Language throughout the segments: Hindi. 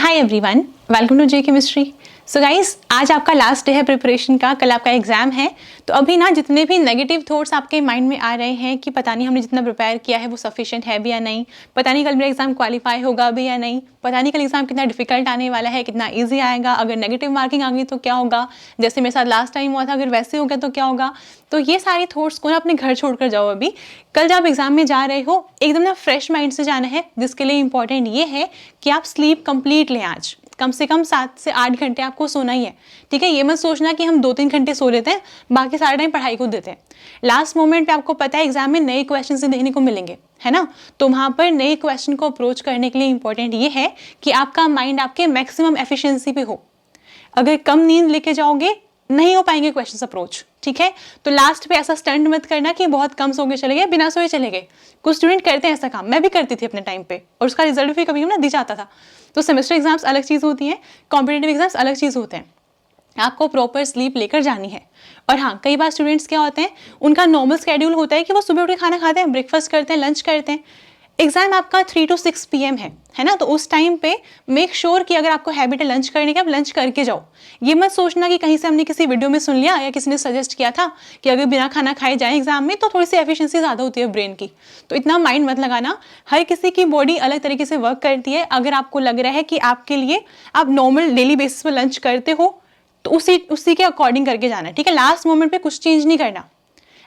Hi everyone, welcome to J chemistry. So guys, आज आपका लास्ट डे है प्रिपरेशन का, कल आपका एग्जाम है। तो अभी ना जितने भी नेगेटिव थॉट्स आपके माइंड में आ रहे हैं कि पता नहीं हमने जितना प्रिपेयर किया है वो सफिशिएंट है भी या नहीं, पता नहीं कल मेरा एग्जाम क्वालिफाई होगा भी या नहीं, पता नहीं कल एग्जाम कितना डिफिकल्ट आने वाला है, कितना ईजी आएगा, अगर नेगेटिव मार्किंग आ गई तो क्या होगा, जैसे मेरे साथ लास्ट टाइम हुआ था अगर वैसे हो गया तो क्या होगा। तो ये सारे थॉट्स को ना अपने घर छोड़कर जाओ। अभी कल जब एग्जाम में जा रहे हो एकदम ना फ्रेश माइंड से जाना है, जिसके लिए इंपॉर्टेंट ये है कि आप स्लीप कंप्लीट लें। आज कम से कम 7 से 8 घंटे आपको सोना ही है, ठीक है। ये मत सोचना कि हम 2-3 घंटे सो लेते हैं, बाकी सारा टाइम पढ़ाई को देते हैं। लास्ट मोमेंट पे आपको पता है एग्जाम में नए क्वेश्चन से देखने को मिलेंगे, है ना। तो वहाँ पर नए क्वेश्चन को अप्रोच करने के लिए इंपॉर्टेंट ये है कि आपका माइंड आपके मैक्सिमम एफिशिएंसी पे हो। अगर कम नींद लेके जाओगे नहीं हो पाएंगे क्वेश्चन अप्रोच, ठीक है। तो लास्ट पे ऐसा स्टंट मत करना कि बहुत कम सो के चले गए, बिना सोए चले गए। कुछ स्टूडेंट करते हैं ऐसा काम, मैं भी करती थी अपने टाइम पे, और उसका रिजल्ट भी कभी ना दी जाता था। तो सेमेस्टर एग्जाम्स अलग चीज़ होती है, कॉम्पिटेटिव एग्जाम्स अलग चीज़ होते हैं। आपको प्रॉपर स्लीप लेकर जानी है। और हाँ, कई बार स्टूडेंट्स क्या होते हैं, उनका नॉर्मल स्केड्यूल होता है कि वो सुबह उठ के खाना खाते हैं, ब्रेकफास्ट करते हैं, लंच करते हैं। एग्जाम आपका 3 to 6 PM है ना। तो उस टाइम पे मेक श्योर कि अगर आपको हैबिट है लंच करने की, आप लंच करके जाओ। ये मत सोचना कि कहीं से हमने किसी वीडियो में सुन लिया या किसी ने सजेस्ट किया था कि अगर बिना खाना खाए जाए एग्जाम में तो थोड़ी सी एफिशिएंसी ज़्यादा होती है ब्रेन की। तो इतना माइंड मत लगाना, हर किसी की बॉडी अलग तरीके से वर्क करती है। अगर आपको लग रहा है कि आपके लिए आप नॉर्मल डेली बेसिस पर लंच करते हो तो उसी के अकॉर्डिंग करके जाना है, ठीक है। लास्ट मोमेंट पे कुछ चेंज नहीं करना।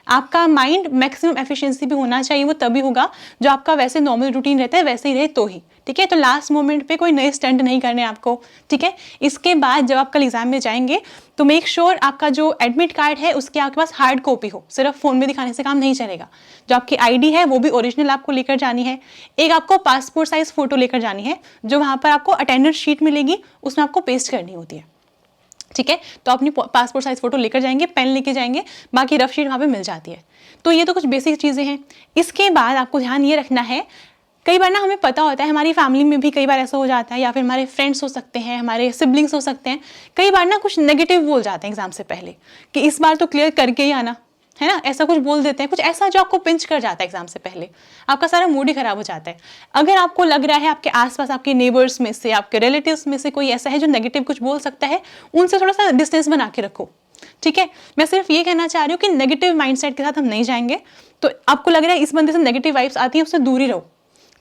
आपका माइंड मैक्सिमम एफिशिएंसी भी होना चाहिए, वो तभी होगा जो आपका वैसे नॉर्मल रूटीन रहता है वैसे ही रहे तो ही, ठीक है। तो लास्ट मोमेंट पे कोई नए स्टंट नहीं करने आपको, ठीक है। इसके बाद जब आप कल एग्जाम में जाएंगे तो मेक श्योर आपका जो एडमिट कार्ड है उसके आपके पास हार्ड कॉपी हो, सिर्फ फोन में दिखाने से काम नहीं चलेगा। जो आपकी ID है वो भी ओरिजिनल आपको लेकर जानी है। एक आपको पासपोर्ट साइज फोटो लेकर जानी है, जो वहाँ पर आपको अटेंडेंस शीट मिलेगी उसमें आपको पेस्ट करनी होती है, ठीक है। तो अपनी पासपोर्ट साइज फोटो लेकर जाएंगे, पेन लेके जाएंगे, बाकी रफ शीट वहाँ पे मिल जाती है। तो ये तो कुछ बेसिक चीज़ें हैं। इसके बाद आपको ध्यान ये रखना है, कई बार ना हमें पता होता है, हमारी फैमिली में भी कई बार ऐसा हो जाता है, या फिर हमारे फ्रेंड्स हो सकते हैं, हमारे सिबलिंग्स हो सकते हैं, कई बार ना कुछ नेगेटिव बोल जाते हैं एग्जाम से पहले कि इस बार तो क्लियर करके ही आना, है ना। ऐसा कुछ बोल देते हैं, कुछ ऐसा जो आपको पिंच कर जाता है एग्जाम से पहले, आपका सारा मूड ही खराब हो जाता है। अगर आपको लग रहा है आपके आसपास आपके नेबर्स में से, आपके रिलेटिव्स में से कोई ऐसा है जो नेगेटिव कुछ बोल सकता है, उनसे थोड़ा सा डिस्टेंस बना के रखो, ठीक है। मैं सिर्फ ये कहना चाह रही हूँ कि नेगेटिव माइंडसेट के साथ हम नहीं जाएंगे। तो आपको लग रहा है इस बंदे से नेगेटिव वाइब्स आती है, उससे दूर ही रहो,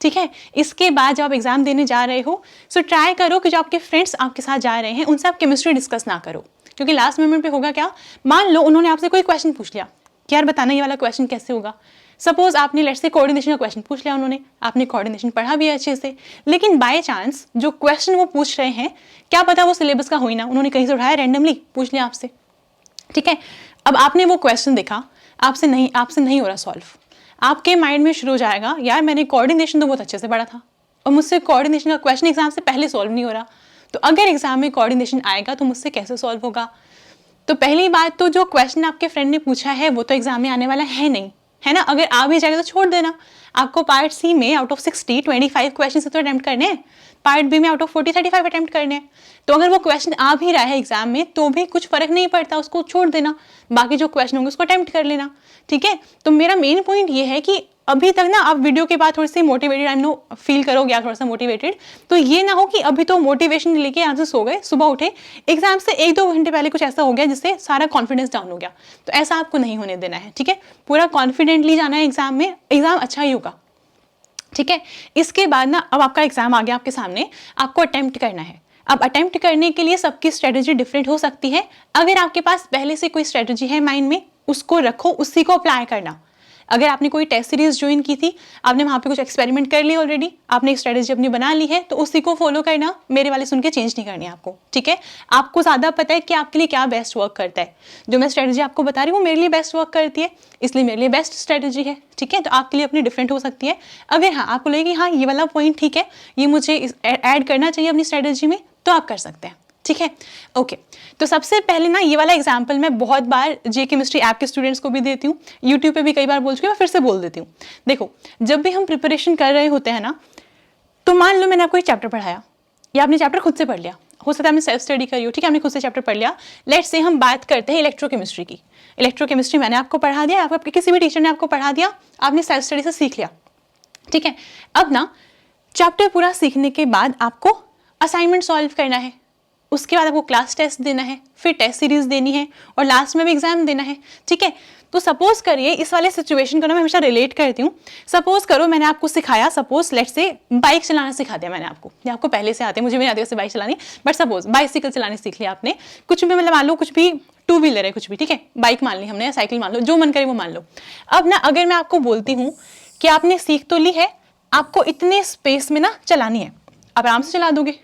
ठीक है। इसके बाद जब आप एग्जाम देने जा रहे हो सो ट्राई करो कि जो आपके फ्रेंड्स आपके साथ जा रहे हैं उनसे आप केमिस्ट्री डिस्कस ना करो, क्योंकि लास्ट मोमेंट पे होगा क्या, मान लो उन्होंने आपसे कोई क्वेश्चन पूछ लिया कि यार बताना ये वाला क्वेश्चन कैसे होगा। सपोज आपने लेट्स से कोऑर्डिनेशन का क्वेश्चन पूछ लिया उन्होंने, आपने कोऑर्डिनेशन पढ़ा भी है अच्छे से, लेकिन बाय चांस जो क्वेश्चन वो पूछ रहे हैं क्या पता वो सिलेबस का हो ही ना, उन्होंने कहीं से उठाया रैंडमली पूछ लिया आपसे, ठीक है। अब आपने वो क्वेश्चन देखा, आपसे नहीं हो रहा सॉल्व, आपके माइंड में शुरू हो जाएगा यार मैंने कोऑर्डिनेशन तो बहुत अच्छे से पढ़ा था और मुझसे कोऑर्डिनेशन का क्वेश्चन एग्जाम से पहले सॉल्व नहीं हो रहा, तो अगर एग्जाम में कोऑर्डिनेशन आएगा तो मुझसे कैसे सॉल्व होगा। तो पहली बात तो जो क्वेश्चन आपके फ्रेंड ने पूछा है वो तो एग्जाम में आने वाला है नहीं, है ना। अगर आ भी जाएगा तो छोड़ देना। आपको पार्ट C में आउट ऑफ 60 25 क्वेश्चन से तो अटेम्प्ट करने हैं, पार्ट B में आउट ऑफ 40 35 अटेम्प्ट करने हैं। तो अगर वो क्वेश्चन आ भी रहा है एग्जाम में तो भी कुछ फर्क नहीं पड़ता, उसको छोड़ देना, बाकी जो क्वेश्चन होंगे उसको अटेम्प्ट कर लेना, ठीक है। तो मेरा मेन पॉइंट ये है कि अभी तक ना आप वीडियो के बाद थोड़ी सी मोटिवेटेड आई नो फील करोगे, आप थोड़ा सा मोटिवेटेड, तो ये ना हो कि अभी तो मोटिवेशन लेके यहाँ से सो गए, सुबह उठे एग्जाम से 1-2 घंटे पहले कुछ ऐसा हो गया जिससे सारा कॉन्फिडेंस डाउन हो गया। तो ऐसा आपको नहीं होने देना है, ठीक है। पूरा कॉन्फिडेंटली जाना है एग्जाम में, एग्जाम अच्छा ही होगा, ठीक है। इसके बाद ना अब आपका एग्जाम आ गया आपके सामने, आपको अटेम्प्ट करना है। अब अटेम्प्ट करने के लिए सबकी स्ट्रेटजी डिफरेंट हो सकती है। अगर आपके पास पहले से कोई स्ट्रेटजी है माइंड में, उसको रखो, उसी को अप्लाई करना। अगर आपने कोई टेस्ट सीरीज ज्वाइन की थी, आपने वहाँ पे कुछ एक्सपेरिमेंट कर लिया ऑलरेडी, आपने एक स्ट्रेटजी अपनी बना ली है, तो उसी को फॉलो करना, मेरे वाले सुन के चेंज नहीं करनी आपको, ठीक है। आपको ज़्यादा पता है कि आपके लिए क्या बेस्ट वर्क करता है। जो मैं स्ट्रेटजी आपको बता रही हूँ वो मेरे लिए बेस्ट वर्क करती है, इसलिए मेरे लिए बेस्ट स्ट्रेटजी है, ठीक है। तो आपके लिए अपनी डिफरेंट हो सकती है। अगर हाँ आपको लगे कि हाँ ये वाला पॉइंट ठीक है, ये मुझे ऐड करना चाहिए अपनी स्ट्रेटजी में, तो आप कर सकते हैं, ठीक है। ओके, तो सबसे पहले ना ये वाला एग्जाम्पल मैं बहुत बार जे केमिस्ट्री ऐप के स्टूडेंट्स को भी देती हूँ, यूट्यूब पे भी कई बार बोल चुकी हूँ, मैं फिर से बोल देती हूँ। देखो, जब भी हम प्रिपरेशन कर रहे होते हैं ना, तो मान लो मैंने आपको एक चैप्टर पढ़ाया या आपने चैप्टर खुद से पढ़ लिया, हो सकता है आपने सेल्फ स्टडी करी हो, ठीक है, आपने खुद से चैप्टर पढ़ लिया। लेट्स से हम बात करते हैं इलेक्ट्रोकेमिस्ट्री की। इलेक्ट्रोकेमिस्ट्री मैंने आपको पढ़ा दिया, आपके किसी भी टीचर ने आपको पढ़ा दिया, आपने सेल्फ स्टडी से सीख लिया, ठीक है। अब ना चैप्टर पूरा सीखने के बाद आपको असाइनमेंट सॉल्व करना है, उसके बाद आपको क्लास टेस्ट देना है, फिर टेस्ट सीरीज देनी है और लास्ट में भी एग्जाम देना है, ठीक है। तो सपोज करिए इस वाले सिचुएशन को ना मैं हमेशा रिलेट करती हूँ। सपोज करो मैंने आपको सिखाया, सपोज लेट्स से बाइक चलाना सिखा दिया मैंने आपको, या आपको पहले से आते हैं, मुझे भी नहीं आती वैसे बाइक चलानी, बट सपोज बाइसिकल चलानी सीख लिया आपने, कुछ भी मतलब मान लो कुछ भी टू व्हीलर है, कुछ भी, ठीक है, बाइक मान ली हमने या साइकिल मान लो, जो मन करे वो मान लो। अब ना अगर मैं आपको बोलती हूँ कि आपने सीख तो ली है, आपको इतने स्पेस में ना चलानी है, आप आराम से चला दोगे,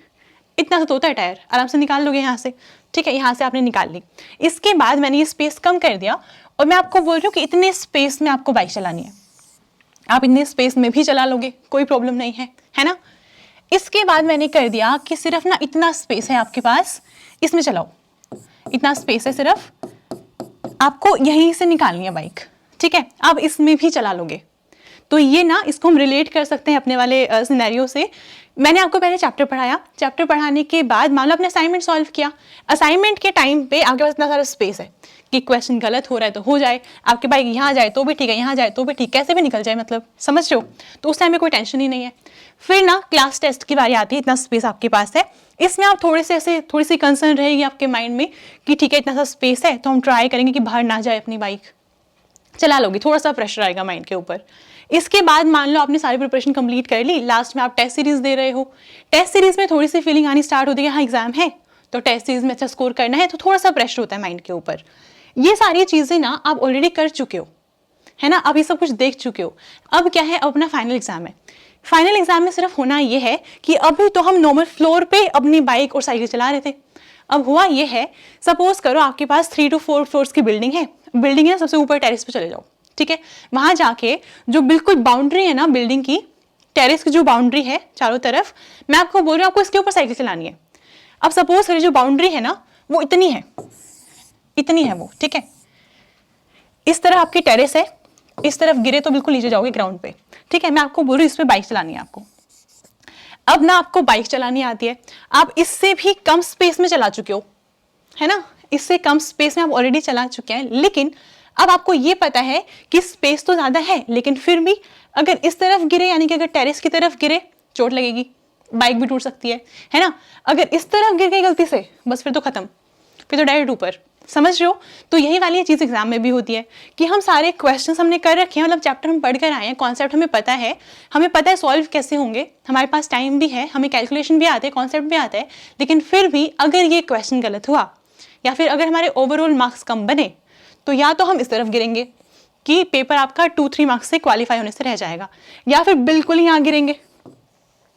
इतना सा होता है टायर, आराम से निकाल लोगे यहाँ से, ठीक है, यहाँ से आपने निकाल ली। इसके बाद मैंने ये स्पेस कम कर दिया और मैं आपको बोल रही हूँ कि इतने स्पेस में आपको बाइक चलानी है, आप इतने स्पेस में भी चला लोगे, कोई प्रॉब्लम नहीं है ना। इसके बाद मैंने कर दिया कि सिर्फ ना इतना स्पेस है आपके पास, इसमें चलाओ, इतना स्पेस है सिर्फ, आपको यहीं से निकालनी है बाइक, ठीक है, आप इसमें भी चला लोगे। तो ये ना इसको हम रिलेट कर सकते हैं अपने वाले सिनेरियो से। मैंने आपको पहले चैप्टर पढ़ाया, चैप्टर पढ़ाने के बाद मान लो आपने असाइनमेंट सॉल्व किया, असाइनमेंट के टाइम पे आपके पास इतना सारा स्पेस है कि क्वेश्चन गलत हो रहा है तो हो जाए, आपके बाइक यहाँ जाए तो भी ठीक है, यहाँ जाए तो भी ठीक, कैसे भी निकल जाए, मतलब समझ रहे हो, तो उस टाइम में कोई टेंशन ही नहीं है। फिर ना क्लास टेस्ट की बारी आती है, इतना स्पेस आपके पास है, इसमें आप थोड़े से ऐसे थोड़ी सी कंसर्न रहेगी आपके माइंड में कि ठीक है इतना सा स्पेस है तो हम ट्राई करेंगे कि बाहर ना जाए अपनी बाइक, चला लोगी, थोड़ा सा प्रेशर आएगा माइंड के ऊपर। इसके बाद मान लो आपने सारी प्रिपरेशन कंप्लीट कर ली, लास्ट में आप टेस्ट सीरीज दे रहे हो, टेस्ट सीरीज में थोड़ी सी फीलिंग आनी स्टार्ट होती है, हाँ एग्जाम है तो टेस्ट सीरीज में अच्छा स्कोर करना है, तो थोड़ा सा प्रेशर होता है माइंड के ऊपर। ये सारी चीजें ना आप ऑलरेडी कर चुके हो, है ना, आप ये सब कुछ देख चुके हो। अब क्या है, अब अपना फाइनल एग्जाम है। फाइनल एग्जाम में सिर्फ होना ये है कि अभी तो हम नॉर्मल फ्लोर पे अपनी बाइक और साइकिल चला रहे थे, अब हुआ ये है, सपोज करो आपके पास 3 to 4 फ्लोर्स की बिल्डिंग है, सबसे ऊपर टेरेस पे चले जाओ, ठीक है, वहां जाके जो बिल्कुल बाउंड्री है ना बिल्डिंग की, टेरेस की जो बाउंड्री है चारों तरफ, मैं आपको बोल रही हूँ आपको इसके ऊपर साइकिल चलानी है। अब सपोज करिए जो बाउंड्री है ना वो इतनी है वो, ठीक है, इस तरह आपकी टेरेस है, इस तरफ गिरे तो बिल्कुल नीचे जाओगे ग्राउंड पे, ठीक है, मैं आपको बोल रही हूँ इस पे बाइक चलानी है आपको। अब ना आपको बाइक चलानी आती है, आप इससे भी कम स्पेस में चला चुके हो, है ना, इससे कम स्पेस में आप ऑलरेडी चला चुके हैं, लेकिन अब आपको ये पता है कि स्पेस तो ज्यादा है, लेकिन फिर भी अगर इस तरफ गिरे, यानी कि अगर टेरेस की तरफ गिरे चोट लगेगी, बाइक भी टूट सकती है ना, अगर इस तरफ गिर गई गलती से बस फिर तो खत्म, फिर तो डायरेक्ट ऊपर, समझ रहे हो। तो यही वाली चीज एग्जाम में भी होती है कि हम सारे क्वेश्चंस हमने कर रखे हैं, मतलब चैप्टर हम पढ़ कर आए हैं, कॉन्सेप्ट हमें पता है सॉल्व कैसे होंगे, हमारे पास टाइम भी है, हमें कैलकुलेशन भी आते हैं, कॉन्सेप्ट भी आता है, लेकिन फिर भी अगर ये क्वेश्चन गलत हुआ या फिर अगर हमारे ओवरऑल मार्क्स कम बने तो या तो हम इस तरफ गिरेंगे कि पेपर आपका 2-3 मार्क्स से क्वालिफाई होने से रह जाएगा, या फिर बिल्कुल ही यहाँ गिरेंगे,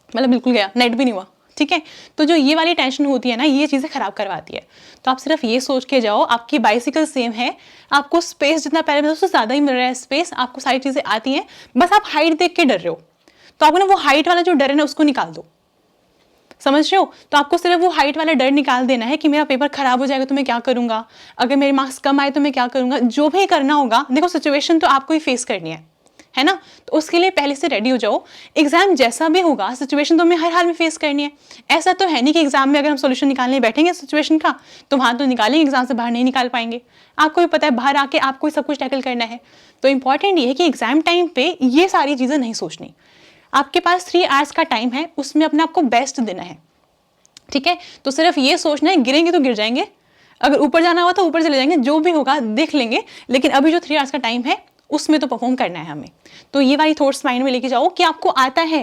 मतलब बिल्कुल गया, नेट भी नहीं हुआ, ठीक है। तो जो ये वाली टेंशन होती है ना, ये चीज़ें खराब करवाती है। तो आप सिर्फ ये सोच के जाओ आपकी बाइसिकल सेम है, आपको स्पेस जितना पहले मिला उससे ज़्यादा ही मिल रहा है स्पेस, आपको सारी चीज़ें आती हैं, बस आप हाइट देख के डर रहे हो, तो आपको ना वो हाइट वाला जो डर है ना उसको निकाल दो, समझ रहे हो। तो आपको सिर्फ वो हाइट वाला डर निकाल देना है कि मेरा पेपर खराब हो जाएगा तो मैं क्या करूंगा, अगर मेरे मार्क्स कम आए तो मैं क्या करूंगा, जो भी करना होगा, देखो सिचुएशन तो आपको ही फेस करनी है ना, तो उसके लिए पहले से रेडी हो जाओ। एग्जाम जैसा भी होगा सिचुएशन तो हमें हर हाल में फेस करनी है। ऐसा तो है नहीं कि एग्जाम में अगर हम सोल्यूशन निकालने बैठेंगे सिचुएशन का तो वहां तो निकालेंगे, एग्जाम से बाहर नहीं निकाल पाएंगे, आपको भी पता है बाहर आके आपको ही सब कुछ टैकल करना है। तो इंपॉर्टेंट ये है कि एग्जाम टाइम पे ये सारी चीजें नहीं सोचनी, आपके पास 3 आवर्स का टाइम है, उसमें अपने आपको बेस्ट देना है, ठीक है। तो सिर्फ ये सोचना है गिरेंगे तो गिर जाएंगे, अगर ऊपर जाना हुआ तो ऊपर चले जाएंगे, जो भी होगा देख लेंगे, लेकिन अभी जो 3 आवर्स का टाइम है उसमें तो परफॉर्म करना है हमें। तो ये वाली थॉट्स माइंड में लेके जाओ कि आपको आता है,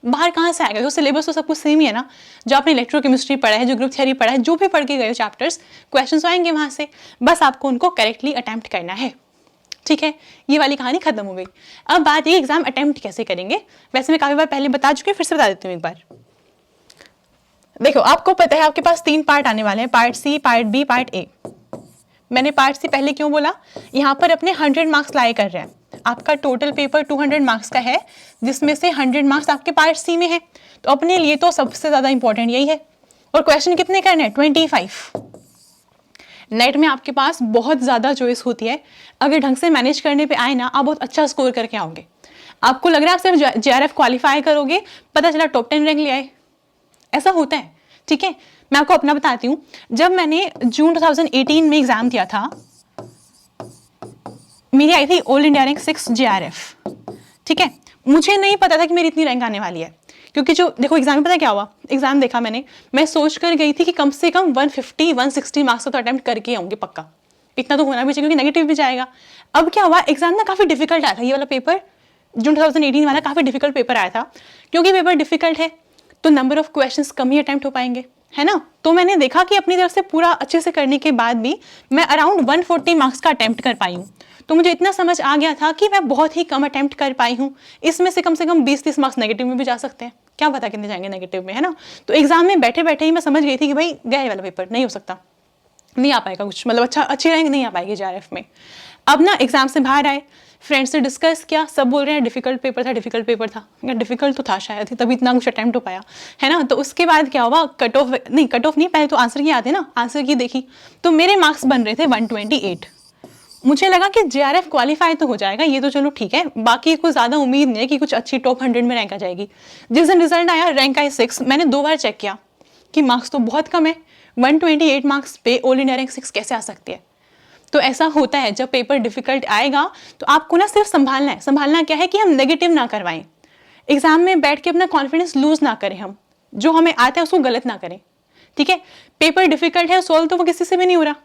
बाहर कहाँ से आएगा, तो सिलेबस तो सब कुछ सेम ही है ना, जो आपने इलेक्ट्रोकेमिस्ट्री पढ़ा है, जो ग्रुप थ्योरी पढ़ा है, जो भी पढ़ के गए चैप्टर्स, क्वेश्चन आएंगे वहां से, बस आपको उनको करेक्टली अटेम्प्ट करना है, ठीक है। ये वाली कहानी खत्म हो गई। अब बात ये एग्जाम अटेम्प्ट कैसे करेंगे, वैसे मैं काफी बार पहले बता चुकी हूँ, फिर से बता देती हूँ एक बार। देखो आपको पता है आपके पास 3 पार्ट आने वाले हैं, part C, part B, part A. मैंने पार्ट सी पहले क्यों बोला, यहाँ पर अपने 100 मार्क्स लाए कर रहे हैं, आपका टोटल पेपर 200 मार्क्स का है, जिसमें से 100 मार्क्स आपके पार्ट सी में है, तो अपने लिए तो सबसे ज्यादा इंपॉर्टेंट यही है। और क्वेश्चन कितने करने हैं, 25। नेट में आपके पास बहुत ज्यादा चॉइस होती है, अगर ढंग से मैनेज करने पे आए ना आप बहुत अच्छा स्कोर करके आओगे। आपको लग रहा है आप सिर्फ JRF क्वालिफाई करोगे, पता चला टॉप 10 रैंक ले आए, ऐसा होता है, ठीक है। मैं आपको अपना बताती हूँ, जब मैंने जून 2018 में एग्जाम दिया था, मेरी आई थी ऑल इंडिया रैंक 6 JRF, ठीक है। मुझे नहीं पता था कि मेरी इतनी रैंक आने वाली है, क्योंकि जो देखो एग्जाम में पता है क्या हुआ, एग्जाम देखा मैंने, मैं सोच कर गई थी कि कम से कम 150 160 मार्क्स तो अटेम्प्ट करके आऊंगी पक्का, इतना तो होना भी चाहिए क्योंकि नेगेटिव भी जाएगा। अब क्या हुआ, एग्जाम ना काफ़ी डिफिकल्ट आया था, ये वाला पेपर जून 2018 वाला काफ़ी डिफिकल्ट पेपर आया था। क्योंकि पेपर डिफिकल्ट है तो number of questions come he attempt हो पाएंगे, है ना। तो मैंने देखा कि अपनी तरफ से पूरा अच्छे से करने के बाद भी मैं अराउंड 140 मार्क्स का अटेम्प्ट कर पाई हूँ। तो मुझे इतना समझ आ गया था कि मैं बहुत ही कम अटेम्प्ट कर पाई हूँ, इसमें से कम 20-30 मार्क्स नेगेटिव में भी जा सकते हैं, क्या पता कितने जाएंगे नेगेटिव में, है ना। तो एग्जाम में बैठे बैठे ही मैं समझ गई थी कि भाई गया वाला पेपर नहीं हो सकता, नहीं आ पाएगा कुछ, मतलब अच्छी रैंक नहीं आ पाएगी JRF में। अब ना एग्जाम से बाहर आए, फ्रेंड्स से डिस्कस किया, सब बोल रहे हैं डिफिकल्ट पेपर था, डिफिकल्ट पेपर था, डिफिकल्ट तो था शायद, तभी इतना कुछ अटेम्प्ट हो पाया, है ना। तो उसके बाद क्या हुआ, कट ऑफ नहीं, पहले तो आंसर की आते ना, आंसर की देखी तो मेरे मार्क्स बन रहे थे 128। मुझे लगा कि JRF क्वालिफाई तो हो जाएगा, ये तो चलो ठीक है, बाकी कुछ ज़्यादा उम्मीद नहीं है कि कुछ अच्छी टॉप 100 में रैंक आ जाएगी। जिस दिन रिजल्ट आया रैंक आई 6, मैंने 2 बार चेक किया कि मार्क्स तो बहुत कम है, 128 मार्क्स पे ऑल इंडिया रैंक 6 कैसे आ सकती है। तो ऐसा होता है जब पेपर डिफिकल्ट आएगा तो आपको ना सिर्फ संभालना है। संभालना क्या है कि हम नेगेटिव ना करवाएं, एग्जाम में बैठ के अपना कॉन्फिडेंस लूज ना करें, हम जो हमें आता है उसको गलत ना करें, ठीक है। पेपर डिफिकल्ट है, सॉल्व तो वो किसी से भी नहीं हो रहा,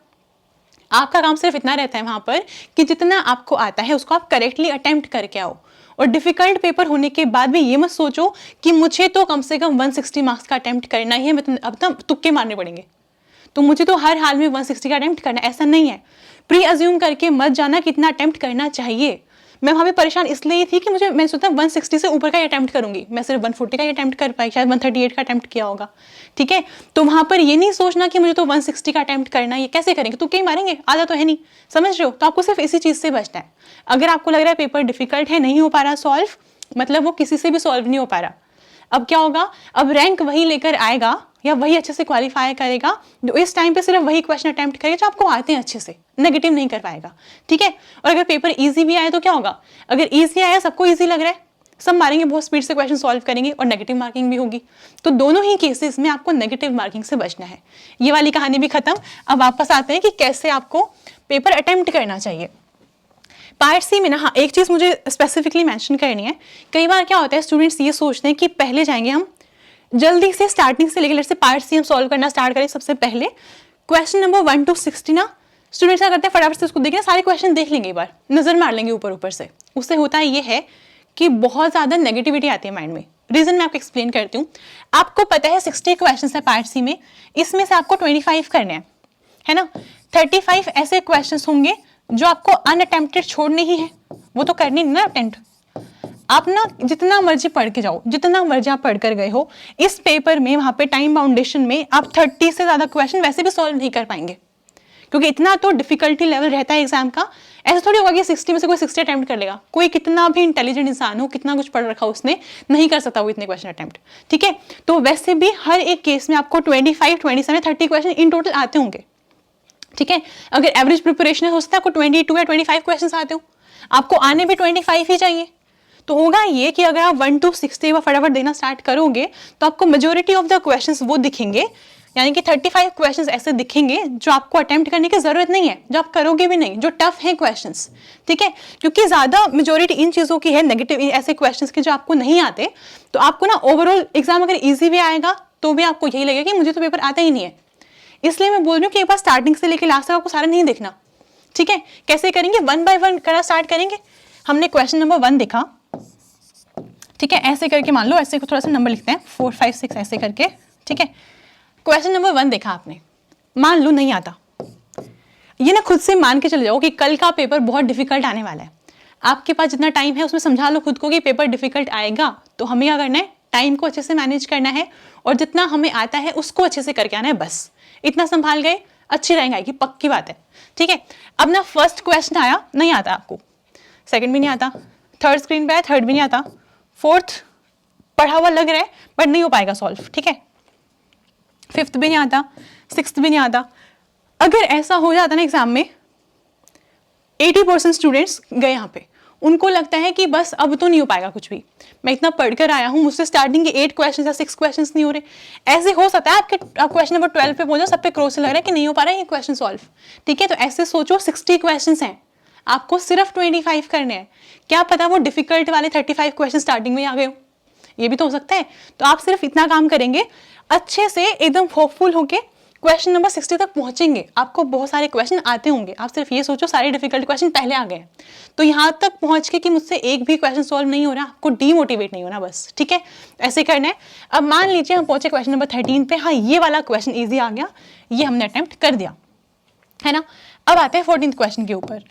आपका काम सिर्फ इतना रहता है वहां पर कि जितना आपको आता है उसको आप करेक्टली अटेम्प्ट करके आओ। और डिफिकल्ट पेपर होने के बाद भी ये मत सोचो कि मुझे तो कम से कम 160 मार्क्स का अटेम्प्ट करना ही है, अब तक तुक्के मारने पड़ेंगे तो मुझे तो हर हाल में 160 का अटेम्प्ट करना, ऐसा नहीं है। प्री अज्यूम करके मत जाना कितना अटेम्प्ट करना चाहिए। मैं वहाँ पे परेशान इसलिए थी कि मैंने सोचा 160 से ऊपर का ही अटेम्प्ट करूंगी, मैं सिर्फ 140 का ही अटेम्प्ट कर पाई, शायद 138 का अटेम्प्ट किया होगा, ठीक है। तो वहाँ पर ये नहीं सोचना कि मुझे तो 160 का अटेम्प्ट करना है, ये कैसे करेंगे, तो कहीं मारेंगे, आधा तो है नहीं, समझ रहे हो। तो आपको सिर्फ इसी चीज़ से बचना है। अगर आपको लग रहा है पेपर डिफिकल्ट है, नहीं हो पा रहा सॉल्व, मतलब वो किसी से भी सॉल्व नहीं हो पा रहा, अब क्या होगा, अब रैंक वही लेकर आएगा या वही अच्छे से क्वालिफाई करेगा जो इस टाइम पे सिर्फ वही क्वेश्चन अटेम्प्ट करेगा जो आपको आते हैं अच्छे से, नेगेटिव नहीं कर पाएगा, ठीक है। और अगर पेपर इजी भी आए तो क्या होगा, अगर इजी आया, सबको इजी लग रहा है, सब मारेंगे, बहुत स्पीड से क्वेश्चन सॉल्व करेंगे और नेगेटिव मार्किंग भी होगी। तो दोनों ही केसेस में आपको नेगेटिव मार्किंग से बचना है। ये वाली कहानी भी खत्म। अब वापस आते हैं कि कैसे आपको पेपर अटेम्प्ट करना चाहिए। पार्ट सी में ना, हाँ एक चीज़ मुझे स्पेसिफिकली मेंशन करनी है। कई बार क्या होता है, स्टूडेंट्स ये सोचते हैं कि पहले जाएंगे हम जल्दी से, स्टार्टिंग से लेकर, जैसे पार्ट सी हम सॉल्व करना स्टार्ट करें, सबसे पहले क्वेश्चन नंबर 1 to 60 ना स्टूडेंट्स क्या करते हैं, फटाफट से उसको देखें, सारे क्वेश्चन देख लेंगे, एक बार नजर मार लेंगे ऊपर ऊपर से। उससे होता है ये है कि बहुत ज़्यादा नेगेटिविटी आती है माइंड में। रीज़न मैं आपको एक्सप्लेन करती हूँ। आपको पता है 60 क्वेश्चन है पार्ट सी में, इसमें से आपको 25 करने हैं, है ना। 35 ऐसे क्वेश्चन होंगे जो आपको अनअटेम्प्टेड छोड़ने ही है, वो तो करनी नहीं ना अटेम्प्ट। आप ना जितना मर्जी पढ़ के जाओ, जितना मर्जी आप पढ़ कर गए हो, इस पेपर में वहाँ पे टाइम बाउंडेशन में आप 30 से ज़्यादा क्वेश्चन वैसे भी सॉल्व नहीं कर पाएंगे, क्योंकि इतना तो डिफिकल्टी लेवल रहता है एग्जाम का। ऐसा थोड़ी होगा कि 60 में से कोई 60 अटेम्प्ट कर लेगा, कोई कितना भी इंटेलिजेंट इंसान हो, कितना कुछ पढ़ रखा उसने, नहीं कर सकता वो इतने क्वेश्चन अटेम्प्ट, ठीक है। तो वैसे भी हर एक केस में आपको 25, 27, 30 क्वेश्चन इन टोटल आते होंगे, ठीक है। अगर एवरेज प्रिपरेशन है, हो सकता है आपको 22 या 25 क्वेश्चन आते हो, आपको आने भी 25 ही चाहिए। तो होगा ये कि अगर आप 1 to 60 का फटाफट देना स्टार्ट करोगे तो आपको मेजोरिटी ऑफ द क्वेश्चंस वो दिखेंगे, यानी कि 35 क्वेश्चंस ऐसे दिखेंगे जो आपको अटेम्प्ट करने की जरूरत नहीं है, जो आप करोगे भी नहीं, जो टफ है क्वेश्चंस, ठीक है। क्योंकि ज्यादा मेजोरिटी इन चीजों की है, नेगेटिव ऐसे क्वेश्चंस के जो आपको नहीं आते। तो आपको ना ओवरऑल एग्जाम अगर ईजी भी आएगा तो भी आपको यही लगेगा कि मुझे तो पेपर आता ही नहीं है। इसलिए मैं बोल रही हूँ कि एक बार स्टार्टिंग से लेकर लास्ट तक आपको सारा नहीं देखना, ठीक है। कैसे करेंगे, 1 by 1 करना स्टार्ट करेंगे। हमने क्वेश्चन नंबर 1 देखा, ठीक है, ऐसे करके मान लो, ऐसे थोड़ा सा नंबर लिखते हैं 4, 5, 6 ऐसे करके, ठीक है। क्वेश्चन नंबर 1 देखा आपने, मान लो नहीं आता, ये ना खुद से मान के चले जाओ कि कल का पेपर बहुत डिफिकल्ट आने वाला है। आपके पास जितना टाइम है उसमें समझा लो खुद को कि पेपर डिफिकल्ट आएगा, तो हमें क्या करना है, टाइम को अच्छे से मैनेज करना है और जितना हमें आता है उसको अच्छे से करके आना है, बस इतना संभाल गए, अच्छी रैंक आएगी, पक्की बात है, ठीक है। अब ना फर्स्ट क्वेश्चन आया, नहीं आता आपको, सेकंड भी नहीं आता, थर्ड स्क्रीन पे आया, थर्ड भी नहीं आता, फोर्थ पढ़ा हुआ लग रहा है बट नहीं हो पाएगा सॉल्व, ठीक है। फिफ्थ भी नहीं आता, सिक्स्थ भी नहीं आता। अगर ऐसा हो जाता ना एग्जाम में, 80% स्टूडेंट्स गए यहाँ पे, उनको लगता है कि बस अब तो नहीं हो पाएगा कुछ भी, मैं इतना पढ़कर आया हूँ, मुझसे स्टार्टिंग के 8 क्वेश्चन या 6 क्वेश्चन नहीं हो रहे। ऐसे हो सकता है आपके क्वेश्चन नंबर 12 पे पहुंचो, सब पे क्रॉस से लग रहा है कि नहीं हो पा रहा है ये क्वेश्चन सॉल्व, ठीक है। तो ऐसे सोचो 60 क्वेश्चन हैं, आपको सिर्फ 25 करने हैं, क्या पता वो डिफिकल्ट वाले 35 क्वेश्चन स्टार्टिंग में आ गए हो, ये भी तो हो सकता है। तो आप सिर्फ इतना काम करेंगे, अच्छे से एकदम होपफुल होके क्वेश्चन नंबर 60 तक पहुंचेंगे। आपको बहुत सारे क्वेश्चन आते होंगे, आप सिर्फ ये सोचो सारे डिफिकल्ट क्वेश्चन पहले आ गए, तो यहाँ तक पहुंच के कि मुझसे एक भी क्वेश्चन सॉल्व नहीं हो रहा, आपको डीमोटिवेट नहीं होना बस, ठीक है। ऐसे करना है। अब मान लीजिए हम पहुंचे क्वेश्चन नंबर 13 पे, हाँ ये वाला क्वेश्चन ईजी आ गया, ये हमने अटेम्प्ट कर दिया, है ना। अब आते हैं 14th क्वेश्चन के ऊपर।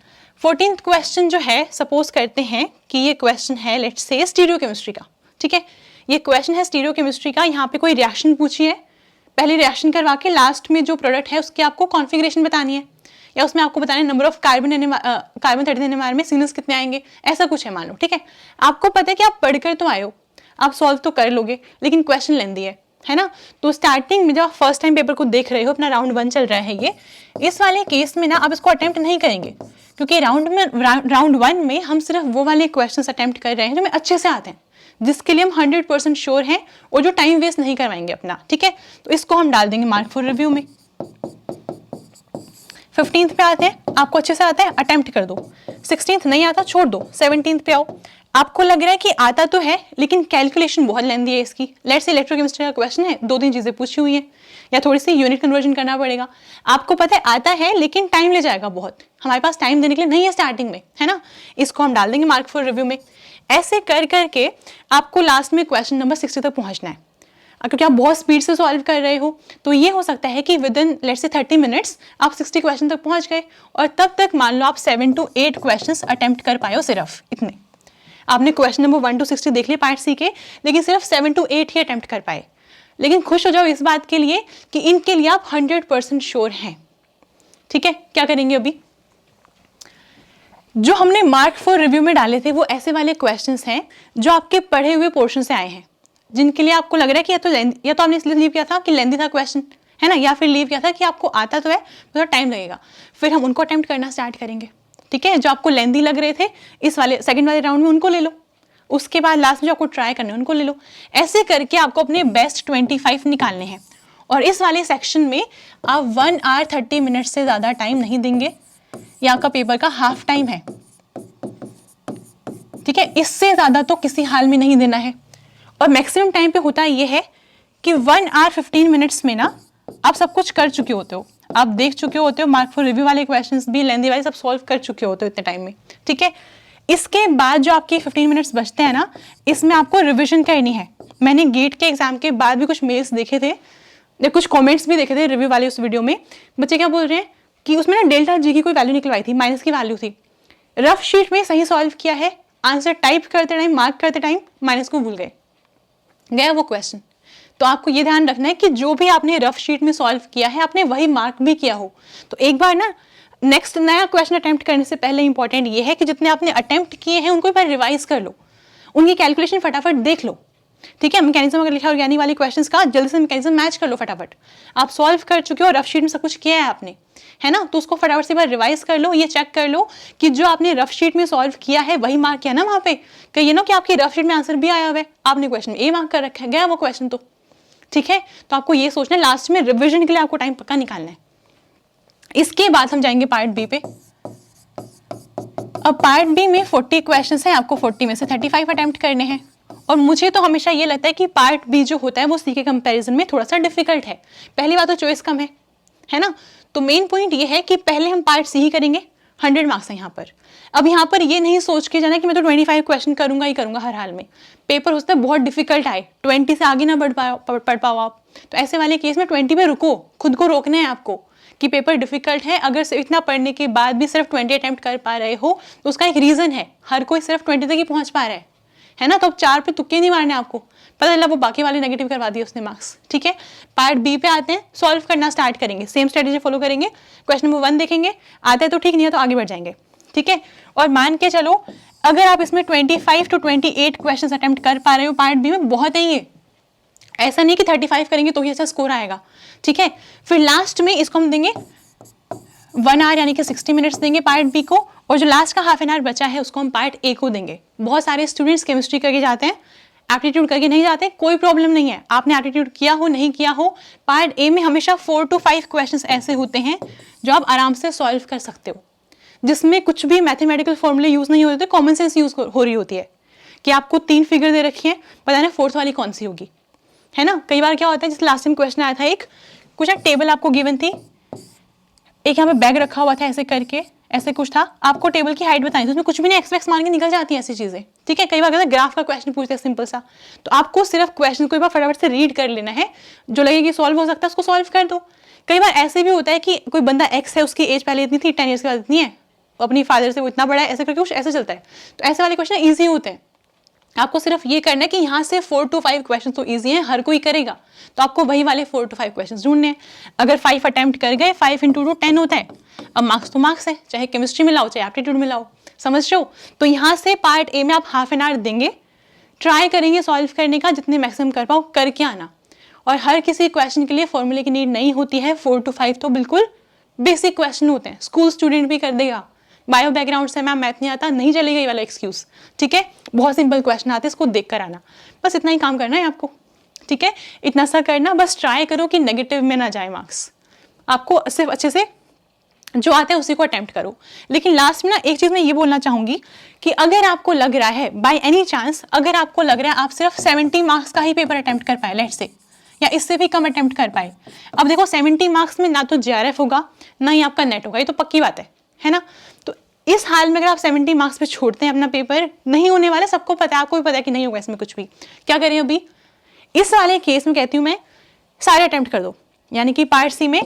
14th क्वेश्चन जो है, सपोज करते हैं कि ये क्वेश्चन है लेट्स से स्टीरियोकेमिस्ट्री का, ठीक है। ये क्वेश्चन है स्टीरियोकेमिस्ट्री का, यहाँ पे कोई रिएक्शन पूछी है, पहले रिएक्शन करवा के लास्ट में जो प्रोडक्ट है उसकी आपको कॉन्फ़िगरेशन बतानी है, या उसमें आपको बताना है नंबर ऑफ कार्बन 13 NMR में सिग्नल्स कितने आएंगे, ऐसा कुछ है मान लो, ठीक है। आपको पता है कि आप पढ़कर तो आए हो, आप सॉल्व तो कर लोगे, लेकिन क्वेश्चन लेंदी है ना। तो स्टार्टिंग में जब आप फर्स्ट टाइम पेपर को देख रहे हो, अपना राउंड 1 चल रहा है ये, इस वाले केस में ना आप इसको अटेम्प्ट नहीं करेंगे, क्योंकि राउंड 1 में हम सिर्फ वो वाले क्वेश्चन अटेम्प्ट कर रहे हैं जो हमें अच्छे से आते हैं, जिसके लिए हम 100% श्योर हैं और जो टाइम वेस्ट नहीं करवाएंगे अपना, ठीक है। तो इसको हम डाल देंगे मार्क फॉर रिव्यू में। 15th पे आते हैं, आपको अच्छे से आता है, अटेम्प्ट कर दो। 16th नहीं आता, छोड़ दो। 17th पे आओ, आपको लग रहा है कि आता तो है लेकिन कैलकुलेशन बहुत लेंदी है इसकी, लेट्स से इलेक्ट्रोकेमिस्ट्री का क्वेश्चन है, 2-3 चीजें पूछी हुई है, या थोड़ी सी यूनिट कन्वर्जन करना पड़ेगा। आपको पता है आता है लेकिन टाइम ले जाएगा बहुत, हमारे पास टाइम देने के लिए नहीं है स्टार्टिंग में, है ना। इसको हम डाल देंगे मार्क फॉर रिव्यू में। ऐसे कर करके आपको लास्ट में क्वेश्चन नंबर 60 तक पहुंचना है। क्योंकि आप बहुत स्पीड से सॉल्व कर रहे हो, तो ये हो सकता है कि with in let's say 30 minutes आप 60 क्वेश्चन तक पहुंच गए, और तब तक मान लो आप 7 to 8 क्वेश्चंस अटेम्प्ट कर पाए हो, सिर्फ इतने। आपने क्वेश्चन नंबर 1 to 60 देख लिए पार्ट सी के, लेकिन सिर्फ 7 to 8 ही अटेम्प्ट कर पाए। लेकिन खुश हो जाओ इस बात के लिए कि इनके लिए आप 100% श्योर हैं, ठीक है। क्या करेंगे अभी, जो हमने मार्क फॉर रिव्यू में डाले थे वो ऐसे वाले क्वेश्चंस हैं जो आपके पढ़े हुए पोर्शन से आए हैं, जिनके लिए आपको लग रहा है कि या तो आपने इसलिए लीव किया था कि लेंदी था क्वेश्चन, है ना, या फिर लीव किया था कि आपको आता तो है, थोड़ा टाइम लगेगा। फिर हम उनको अटेम्प्ट करना स्टार्ट करेंगे, ठीक है। जो आपको लेंदी लग रहे थे इस वाले सेकंड वाले राउंड में, उनको ले लो। उसके बाद लास्ट में जो आपको ट्राई करने उनको ले लो। ऐसे करके आपको अपने बेस्ट 25 निकालने हैं, और इस वाले सेक्शन में आप 1 hour 30 मिनट से ज़्यादा टाइम नहीं देंगे, ये आपका पेपर का हाफ टाइम है, ठीक है। इससे ज़्यादा तो किसी हाल में नहीं देना है। और मैक्सिमम टाइम पे होता ये है कि 1 hour 15 मिनट्स में ना आप सब कुछ कर चुके होते हो, आप देख चुके होते हो, मार्क फॉर रिव्यू वाले क्वेश्चंस भी लेंदी वाले सब सॉल्व कर चुके होते हो इतने टाइम में, ठीक है। इसके बाद जो आपके 15 मिनट्स बचते हैं ना, इसमें आपको रिविजन करनी है। मैंने गेट के एग्जाम के बाद भी कुछ मेल्स देखे थे, कुछ कॉमेंट्स भी देखे थे रिव्यू वाले उस वीडियो में। बच्चे क्या बोल रहे हैं कि उसमें ना डेल्टा जी की कोई वैल्यू निकलवाई थी, माइनस की वैल्यू थी, रफ शीट में सही सॉल्व किया है, आंसर टाइप करते टाइम मार्क करते टाइम माइनस को भूल गया वो क्वेश्चन। तो आपको ये ध्यान रखना है कि जो भी आपने रफ शीट में सॉल्व किया है आपने वही मार्क भी किया हो। तो एक बार ना नेक्स्ट नया क्वेश्चन अटेम्प्ट करने से पहले इंपॉर्टेंट ये है कि जितने आपने अटेम्प्ट किए हैं उनको एक बार रिवाइज कर लो, उनकी कैलकुलेशन फटाफट देख लो, ठीक है। मैकेनिज्म अगर लिखा ऑर्गेनिक वाले क्वेश्चंस का जल्दी से मैकेनिज्म मैच कर लो फटाफट। आप सॉल्व कर चुके हो, रफ शीट में सब कुछ किया है आपने, है ना, तो उसको फटाफट से बार रिवाइज कर लो। ये चेक कर लो कि जो आपने रफ शीट में सॉल्व किया है वही मार्क किया ना वहाँ पे, कहिए ना कि आपकी रफ शीट में आंसर भी आया हुआ है, आपने क्वेश्चन में ए मार्क कर रखा है, गया वो क्वेश्चन तो, ठीक है। तो आपको ये सोचना है लास्ट में रिविजन के लिए आपको टाइम पक्का निकालना है। इसके बाद हम जाएंगे पार्ट बी पे। अब पार्ट बी में 40 क्वेश्चंस हैं, आपको 40 में से 35 अटेम्प्ट करने हैं। और मुझे तो हमेशा ये लगता है कि पार्ट बी जो होता है वो सी के कंपैरिजन में थोड़ा सा डिफिकल्ट है। पहली बात तो चॉइस कम है ना। तो मेन पॉइंट ये है कि पहले हम पार्ट सी ही करेंगे, 100 मार्क्स है यहाँ पर। अब यहाँ पर ये नहीं सोच के जाना कि मैं तो 25 क्वेश्चन करूंगा ही करूंगा हर हाल में, पेपर हो सकता है बहुत डिफिकल्ट आए, 20 से आगे ना पढ़ पाओ आप। तो ऐसे वाले केस में 20 पे रुको, खुद को रोकना है आपको कि पेपर डिफिकल्ट है। अगर इतना पढ़ने के बाद भी सिर्फ 20 अटेम्प्ट कर पा रहे हो तो उसका एक रीजन है, हर कोई सिर्फ 20 तक ही पहुंच पा रहा है ना। तो अब 4 पे तुक्के नहीं मारने आपको, पता चला वो बाकी वाले नेगेटिव करवा दिए उसने मार्क्स, ठीक है। पार्ट बी पे आते हैं, सॉल्व करना स्टार्ट करेंगे, सेम स्ट्रेटेजी फॉलो करेंगे। क्वेश्चन नंबर 1 देखेंगे, आता है तो ठीक, नहीं है तो आगे बढ़ जाएंगे, ठीक है। और मान के चलो अगर आप इसमें 25 to 28 क्वेश्चन अटेम्प्ट कर पा रहे हो पार्ट बी में, बहुत है ये, ऐसा नहीं कि 35 करेंगे तो ही अच्छा स्कोर आएगा, ठीक है। फिर लास्ट में इसको हम देंगे 1 hour यानी कि 60 मिनट्स देंगे पार्ट बी को, और जो लास्ट का हाफ एन आवर बचा है उसको हम पार्ट ए को देंगे। बहुत सारे स्टूडेंट्स केमिस्ट्री करके जाते हैं, एप्टीट्यूड करके नहीं जाते, कोई प्रॉब्लम नहीं है, आपने एप्टीट्यूड किया हो नहीं किया हो, पार्ट ए में हमेशा 4 to 5 क्वेश्चंस ऐसे होते हैं जो आप आराम से सॉल्व कर सकते हो, जिसमें कुछ भी मैथमेटिकल फॉर्मूले यूज नहीं होते, कॉमन सेंस यूज हो रही होती है कि आपको 3 फिगर दे रखी है, बताना फोर्थ वाली कौन सी होगी, है ना। कई बार क्या होता है, जैसे लास्ट टाइम क्वेश्चन आया था, एक कुछ एक टेबल आपको गिवन थी, एक यहाँ पे बैग रखा हुआ था ऐसे करके, ऐसे कुछ था, आपको टेबल की हाइट बताई थी, उसमें कुछ भी नहीं एक्स मान के निकल जाती है ऐसी चीजें, ठीक है। कई बार अगर ग्राफ का क्वेश्चन पूछते हैं सिंपल सा, तो आपको सिर्फ क्वेश्चन को एक बार फटाफट से रीड कर लेना है, जो लगे कि सॉल्व हो सकता है उसको सॉल्व कर दो। कई बार ऐसे भी होता है कि कोई बंदा एक्स है, उसकी एज पहले इतनी थी, 10 ईयर्स के बाद इतनी है, अपनी फादर से वो इतना बड़ा है, ऐसे करके कुछ ऐसे चलता है, तो ऐसे वाले क्वेश्चन ईजी होते हैं। आपको सिर्फ ये करना है कि यहाँ से 4 to 5 क्वेश्चन तो ईजी हैं, हर कोई करेगा, तो आपको वही वाले 4 to 5 क्वेश्चन ढूंढने हैं। अगर 5 अटेम्प्ट कर गए, 5 × 2 10 होता है। अब मार्क्स तो मार्क्स है, चाहे केमिस्ट्री में लाओ चाहे एप्टीट्यूड में लाओ, समझ रहे हो। तो यहाँ से पार्ट ए में आप हाफ एन आवर देंगे, ट्राई करेंगे सॉल्व करने का, जितने मैक्सिमम कर पाओ करके आना। और हर किसी क्वेश्चन के लिए फॉर्मूले की नीड नहीं होती है, 4 to 5 तो बिल्कुल बेसिक क्वेश्चन होते हैं, स्कूल स्टूडेंट भी कर देगा। बायो बैकग्राउंड से मैम मैथ नहीं आता, नहीं चलेगा ये वाला एक्सक्यूज, ठीक है। बहुत सिंपल क्वेश्चन आते हैं, इसको देख कर आना, बस इतना ही काम करना है आपको, ठीक है। इतना सा करना, बस ट्राई करो कि नेगेटिव में ना जाए मार्क्स, आपको सिर्फ अच्छे से जो आता है उसी को अटेम्प्ट करो। लेकिन लास्ट में ना एक चीज मैं ये बोलना चाहूंगी कि अगर आपको लग रहा है बाय एनी चांस, अगर आपको लग रहा है आप सिर्फ 70 मार्क्स का ही पेपर अटेम्प्ट कर पाए लेट्स से, या इससे भी कम अटेम्प्ट कर पाए, अब देखो 70 मार्क्स में ना तो JRF होगा ना ही आपका नेट होगा, ये तो पक्की बात है ना। तो इस हाल में अगर आप 70 मार्क्स पे छोड़ते हैं अपना पेपर, नहीं होने वाले, सबको पता है, आपको भी पता है कि नहीं होगा इसमें कुछ भी, क्या करें अभी इस वाले केस में कहती हूँ मैं, सारे अटेम्प्ट कर दो। यानी कि पार्ट सी में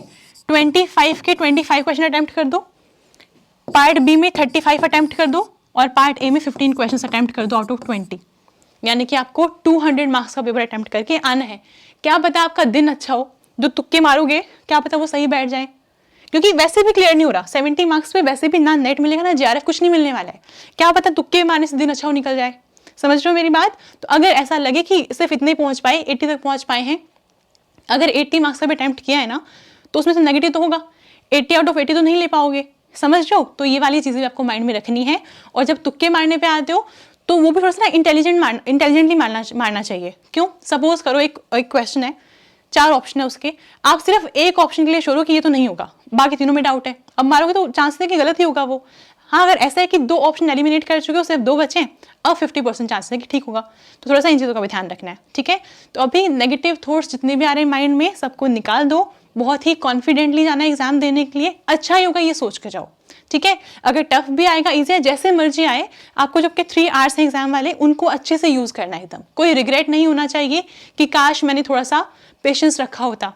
25 के 25 क्वेश्चन अटेम्प्ट कर दो, पार्ट बी में 35 अटेम्प्ट कर दो, और पार्ट ए में 15 क्वेश्चन अटेम्प्ट कर दो आउट ऑफ 20। यानी कि आपको 200 मार्क्स का पेपर अटेम्प्ट करके आना है। क्या पता आपका दिन अच्छा हो, जो तुक्के मारोगे क्या पता वो सही बैठ जाए, क्योंकि वैसे भी क्लियर नहीं हो रहा 70 मार्क्स पे, वैसे भी ना नेट मिलेगा ना JRF, कुछ नहीं मिलने वाला है। क्या पता तुक्के मारने से दिन अच्छा हो निकल जाए, समझ रहे हो मेरी बात। तो अगर ऐसा लगे कि सिर्फ इतने पहुंच पाए, 80 तक पहुंच पाए हैं, अगर 80 मार्क्स का भी अटेम्प्ट किया है ना, तो उसमें से नेगेटिव तो होगा, 80 आउट ऑफ 80 तो नहीं ले पाओगे, समझ रहे हो। तो ये वाली चीजें आपको माइंड में रखनी है। और जब तुक्के मारने पे आते हो तो वो भी थोड़ा सा ना इंटेलिजेंटली मारना चाहिए। क्यों, सपोज करो एक क्वेश्चन है, 4 ऑप्शन है उसके, आप सिर्फ एक ऑप्शन के लिए श्योर हो कि ये तो नहीं होगा, बाकी तीनों में डाउट है, अब मारोगे तो चांस है कि गलत ही होगा वो। हाँ, अगर ऐसा है कि 2 ऑप्शन एलिमिनेट कर चुके हो, सिर्फ 2 बचे, अब 50% चांस है कि ठीक होगा। तो थोड़ा सा इन चीज़ों का भी ध्यान रखना है, ठीक है। तो अभी नेगेटिव थॉट्स जितने भी आ रहे हैं माइंड में, सबको निकाल दो, बहुत ही कॉन्फिडेंटली जाना एग्जाम देने के लिए, अच्छा ही होगा ये सोच के जाओ, ठीक है। अगर टफ भी आएगा, इजी है, जैसे मर्जी आए, आपको जब के 3 आवर्स हैं एग्जाम वाले, उनको अच्छे से यूज करना है एकदम। कोई रिग्रेट नहीं होना चाहिए कि काश मैंने थोड़ा सा पेशेंस रखा होता,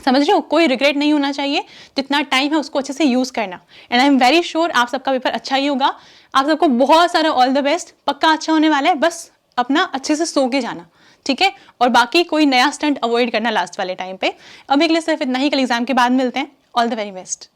समझ रहे हो, कोई रिग्रेट नहीं होना चाहिए। जितना टाइम है उसको अच्छे से यूज करना, and I am very sure आप सबका पेपर अच्छा ही होगा। आप सबको बहुत सारा ऑल द बेस्ट, पक्का अच्छा होने वाला है, बस अपना अच्छे से सो के जाना, ठीक है। और बाकी कोई नया स्टंट अवॉइड करना लास्ट वाले टाइम पे। अभी के लिए सिर्फ इतना ही, कल एग्जाम के बाद मिलते हैं। All the very best.